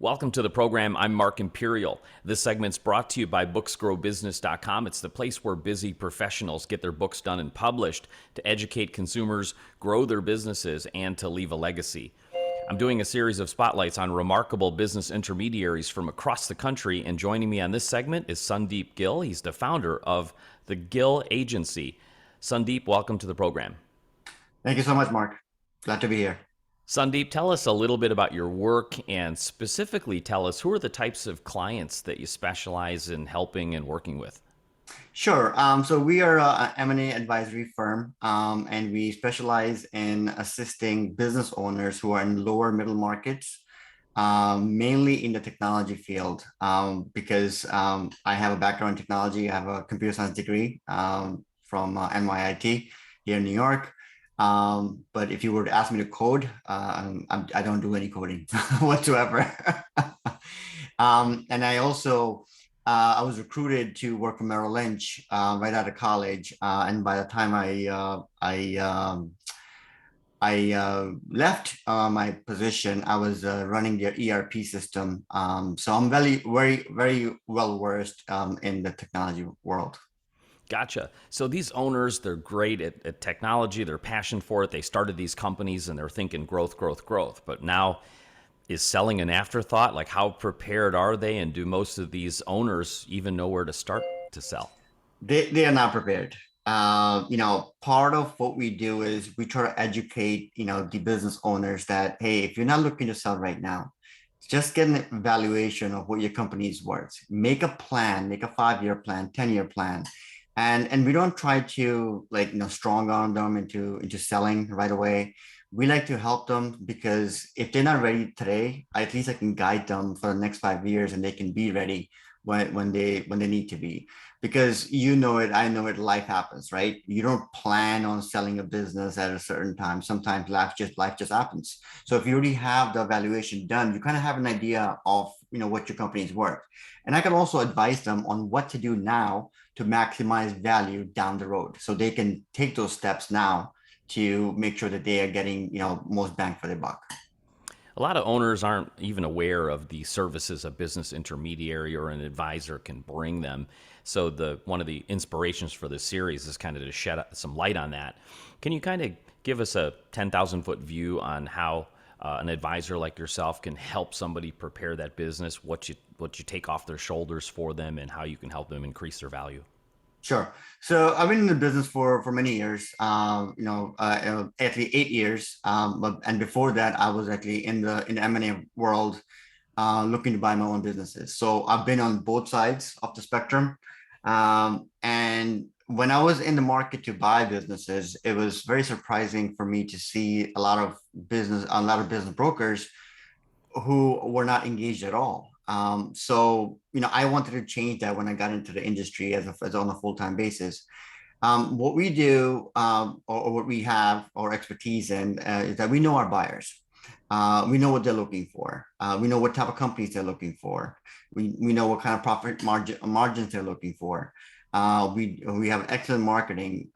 Welcome to the program. I'm Mark Imperial. This segment's brought to you by booksgrowbusiness.com. It's the place where busy professionals get their books done and published to educate consumers, grow their businesses, and to leave a legacy. I'm doing a series of spotlights on remarkable business intermediaries from across the country, and joining me on this segment is Sundeep Gill. He's the founder of the GillAgency. Sundeep, welcome to the program. Thank you so much, Mark. Glad to be here. Sundeep, tell us a little bit about your work and specifically tell us who are the types of clients that you specialize in helping and working with. Sure. So we are an M&A advisory firm, and we specialize in assisting business owners who are in lower middle markets, mainly in the technology field, because I have a background in technology. I have a computer science degree from NYIT here in New York. But if you were to ask me to code, I don't do any coding whatsoever. And I also I was recruited to work for Merrill Lynch right out of college, and by the time I left my position, I was running their ERP system. So I'm very well versed in the technology world. Gotcha. So these owners, they're great at technology, they're passionate for it. They started these companies and they're thinking growth, growth, growth. But now is selling an afterthought? Like how prepared are they? And do most of these owners even know where to start to sell? They are not prepared. Part of what we do is we try to educate, the business owners that, hey, if you're not looking to sell right now, just get an evaluation of what your company is worth. Make a plan, make a 5-year plan, 10-year plan. And we don't try to strong arm them into selling right away. We like to help them because if they're not ready today, at least I can guide them for the next 5 years and they can be ready when they need to be. Because you know it, I know it, life happens, right? You don't plan on selling a business at a certain time. Sometimes life just happens. So if you already have the evaluation done, you kind of have an idea of what your company is worth. And I can also advise them on what to do now to maximize value down the road. So they can take those steps now to make sure that they are getting, most bang for their buck. A lot of owners aren't even aware of the services a business intermediary or an advisor can bring them. So one of the inspirations for this series is kind of to shed some light on that. Can you kind of give us a 10,000-foot view on how an advisor like yourself can help somebody prepare that business, what you take off their shoulders for them, and how you can help them increase their value? Sure. So I've been in the business for many years, actually 8 years. And before that, I was actually in the M&A world, looking to buy my own businesses. So I've been on both sides of the spectrum. And when I was in the market to buy businesses, it was very surprising for me to see a lot of business brokers who were not engaged at all. So I wanted to change that when I got into the industry as on a full-time basis. What we do, or what we have our expertise in, is that we know our buyers. We know what they're looking for. We know what type of companies they're looking for. We know what kind of margins they're looking for. We have excellent marketing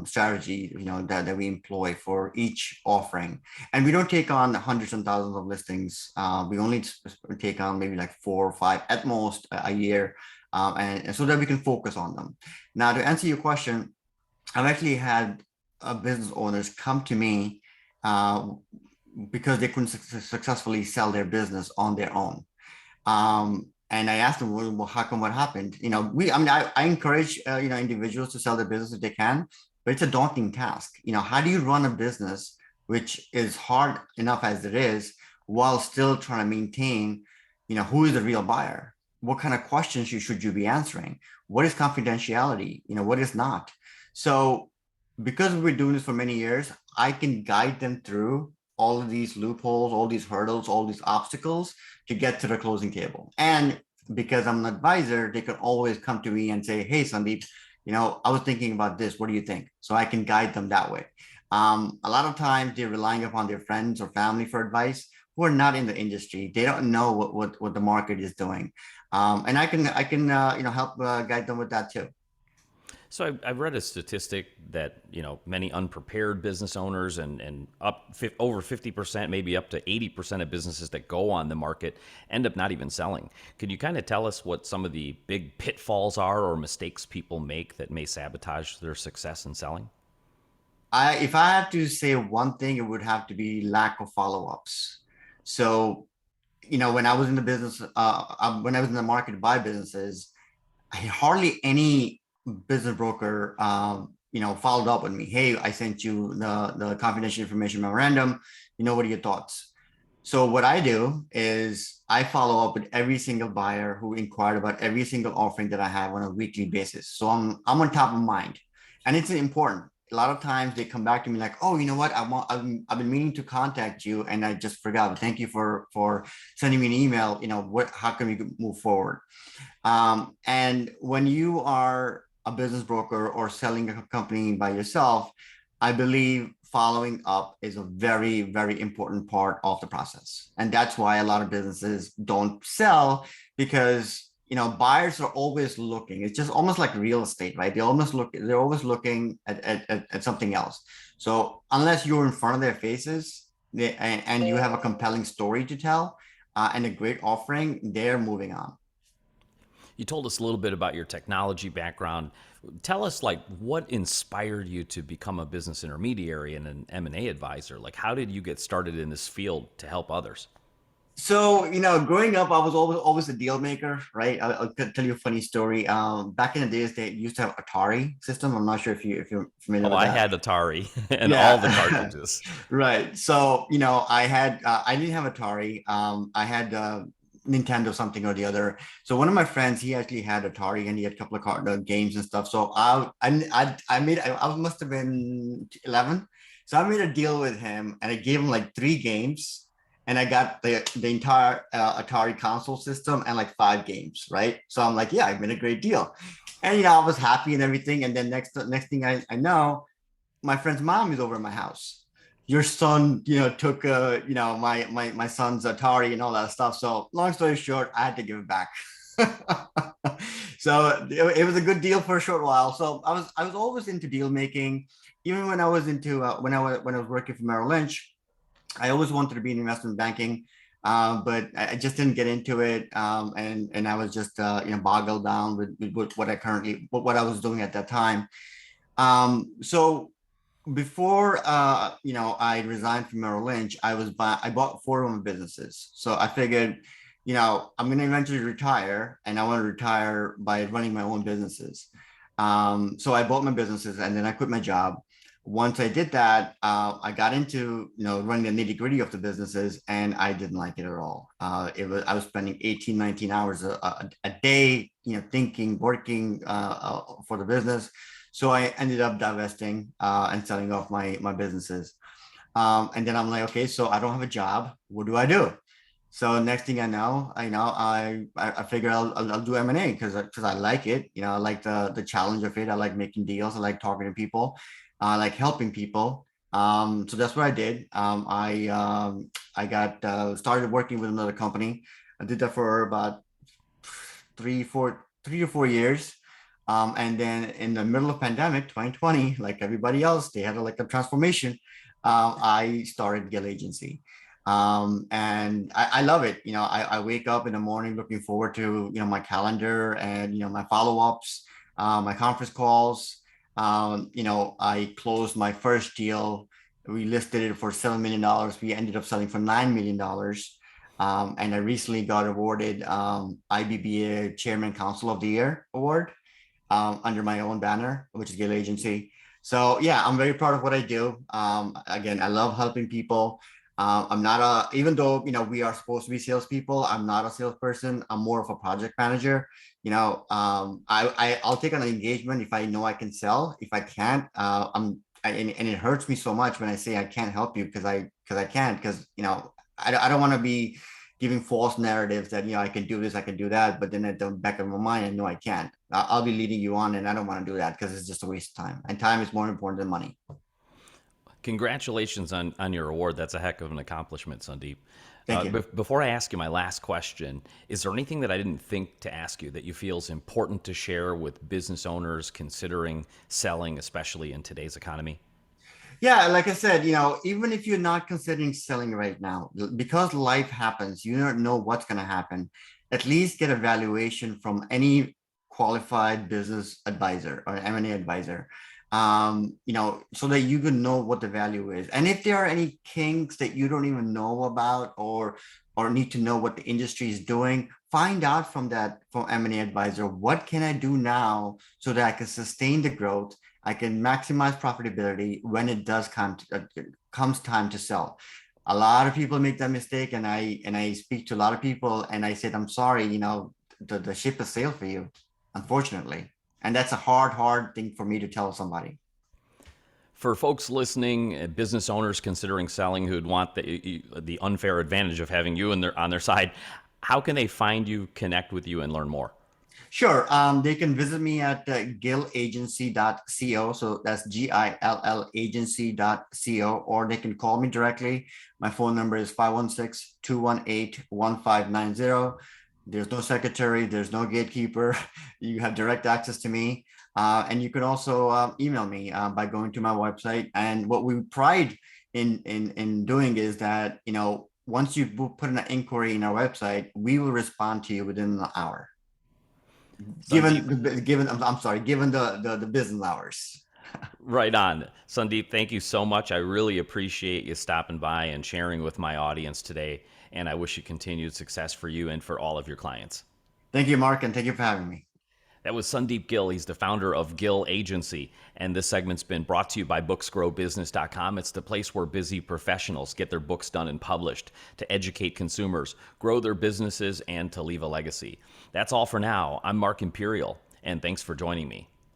strategy, that we employ for each offering, and we don't take on hundreds and thousands of listings. We only take on maybe like 4 or 5 at most a year, and so that we can focus on them. Now, to answer your question, I've actually had business owners come to me because they couldn't successfully sell their business on their own. And I asked them, well, how come, what happened? I encourage, individuals to sell their business if they can, but it's a daunting task. How do you run a business, which is hard enough as it is, while still trying to maintain, who is the real buyer? What kind of questions should you be answering? What is confidentiality? What is not? So because we've been doing this for many years, I can guide them through all of these loopholes, all these hurdles, all these obstacles to get to the closing table. And because I'm an advisor, they can always come to me and say, hey, Sandeep, I was thinking about this. What do you think? So I can guide them that way. A lot of times they're relying upon their friends or family for advice who are not in the industry. They don't know what the market is doing. And I can help guide them with that too. So I've read a statistic that many unprepared business owners and over 50%, maybe up to 80% of businesses that go on the market end up not even selling. Could you kind of tell us what some of the big pitfalls are or mistakes people make that may sabotage their success in selling? If I have to say one thing, it would have to be lack of follow-ups. So, when I was in the business, when I was in the market to buy businesses, hardly any business broker, followed up with me. Hey, I sent you the confidential information memorandum. What are your thoughts? So what I do is I follow up with every single buyer who inquired about every single offering that I have on a weekly basis. So I'm on top of mind, and it's important. A lot of times they come back to me like, "Oh, you know what? I've been meaning to contact you, and I just forgot. But thank you for sending me an email. How can we move forward?" And when you are a business broker or selling a company by yourself, I believe following up is a very, very important part of the process. And that's why a lot of businesses don't sell because buyers are always looking. It's just almost like real estate, right? They're always looking at something else. So unless you're in front of their faces and you have a compelling story to tell and a great offering, they're moving on. You told us a little bit about your technology background. Tell us, like, what inspired you to become a business intermediary and an M&A advisor? Like, how did you get started in this field to help others? So, growing up, I was always a deal maker, right? I'll tell you a funny story. Back in the days, they used to have Atari system. I'm not sure if you're familiar Oh, with I that. had Atari and all the Yeah, cartridges. right. So, I didn't have Atari. I had Nintendo something or the other. So one of my friends, he actually had Atari and he had a couple of games and stuff. So I must have been 11. So I made a deal with him and I gave him like three games. And I got the entire Atari console system and like five games, right? So I'm like, yeah, I made a great deal. And I was happy and everything. And then next thing I know, my friend's mom is over at my house. Your son, took my son's Atari and all that stuff. So long story short, I had to give it back. So it was a good deal for a short while. So I was always into deal making, even when I was into when I was working for Merrill Lynch. I always wanted to be in investment banking, but I just didn't get into it, and I was just boggled down with what I was doing at that time. So before I resigned from Merrill Lynch, I bought four of my businesses. So I figured, I'm going to eventually retire, and I want to retire by running my own businesses. So I bought my businesses, and then I quit my job. Once I did that, I got into running the nitty gritty of the businesses, and I didn't like it at all. I was spending 18, 19 hours a day, thinking, working for the business. So I ended up divesting and selling off my businesses. And then I'm like, okay, so I don't have a job. What do I do? So next thing I figure I'll do M&A because I like it. I like the challenge of it. I like making deals. I like talking to people. I like helping people. So that's what I did. I got started working with another company. I did that for about 3 or 4 years. And then in the middle of pandemic 2020, like everybody else, they had like a transformation. I started GillAgency. And I love it. I wake up in the morning looking forward to, my calendar and, my follow-ups, my conference calls. I closed my first deal. We listed it for $7 million. We ended up selling for $9 million. And I recently got awarded IBBA Chairman Council of the Year award under my own banner, which is Gill Agency. So yeah, I'm very proud of what I do. Again, I love helping people. I'm not even though we are supposed to be salespeople, I'm not a salesperson. I'm more of a project manager. I'll take an engagement if I know I can sell. If I can't, and it hurts me so much when I say I can't help you because I can't because I don't want to be giving false narratives that I can do this, I can do that, but then at the back of my mind, I know I can't. I'll be leading you on, and I don't want to do that because it's just a waste of time. And time is more important than money. Congratulations on your award. That's a heck of an accomplishment, Sundeep. Thank you. Before I ask you my last question, is there anything that I didn't think to ask you that you feel is important to share with business owners considering selling, especially in today's economy? Yeah, like I said, even if you're not considering selling right now, because life happens, you don't know what's going to happen. At least get a valuation from any qualified business advisor or M&A advisor, so that you can know what the value is. And if there are any kinks that you don't even know about or need to know what the industry is doing, find out from M&A advisor, what can I do now so that I can sustain the growth, I can maximize profitability when it does comes time to sell. A lot of people make that mistake, and I speak to a lot of people, and I said, I'm sorry, the ship has sailed for you, unfortunately, and that's a hard thing for me to tell somebody. For folks listening, business owners considering selling who'd want the unfair advantage of having you on their side, how can they find you, connect with you, and learn more? Sure. They can visit me at GillAgency.co. So that's GILL agency.co, or they can call me directly. My phone number is 516-218-1590. There's no secretary, there's no gatekeeper. You have direct access to me. And you can also email me by going to my website. And what we pride in doing is that, once you put in an inquiry in our website, we will respond to you within an hour. Sundeep, Given the business hours. right on. Sundeep, thank you so much. I really appreciate you stopping by and sharing with my audience today. And I wish you continued success for you and for all of your clients. Thank you, Mark, and thank you for having me. That was Sundeep Gill. He's the founder of Gill Agency. And this segment's been brought to you by booksgrowbusiness.com. It's the place where busy professionals get their books done and published to educate consumers, grow their businesses, and to leave a legacy. That's all for now. I'm Mark Imperial, and thanks for joining me.